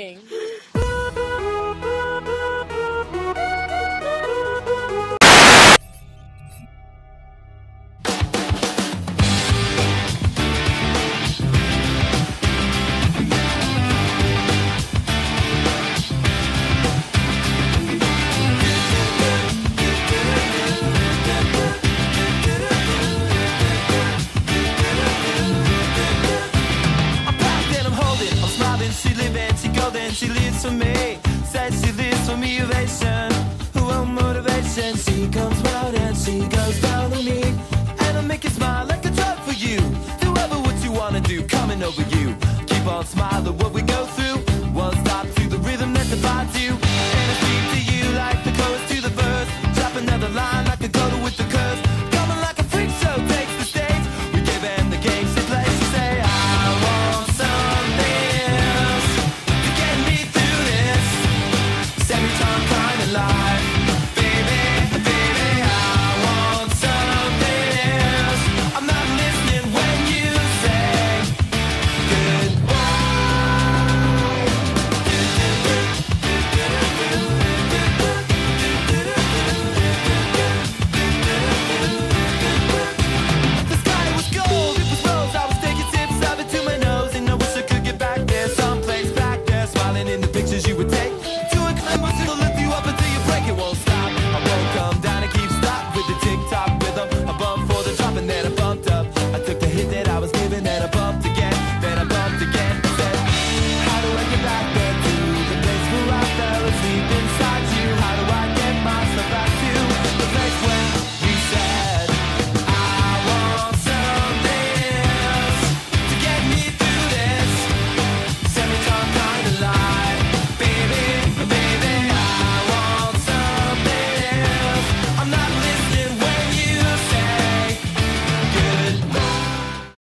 doing? She living, she golden, she lives for me. Says she lives for me, ovation. Who will motivation? She comes round and she goes down on me. And I make you smile like a drug for you. Do ever what you wanna do, coming over you. Keep on smiling what we go through.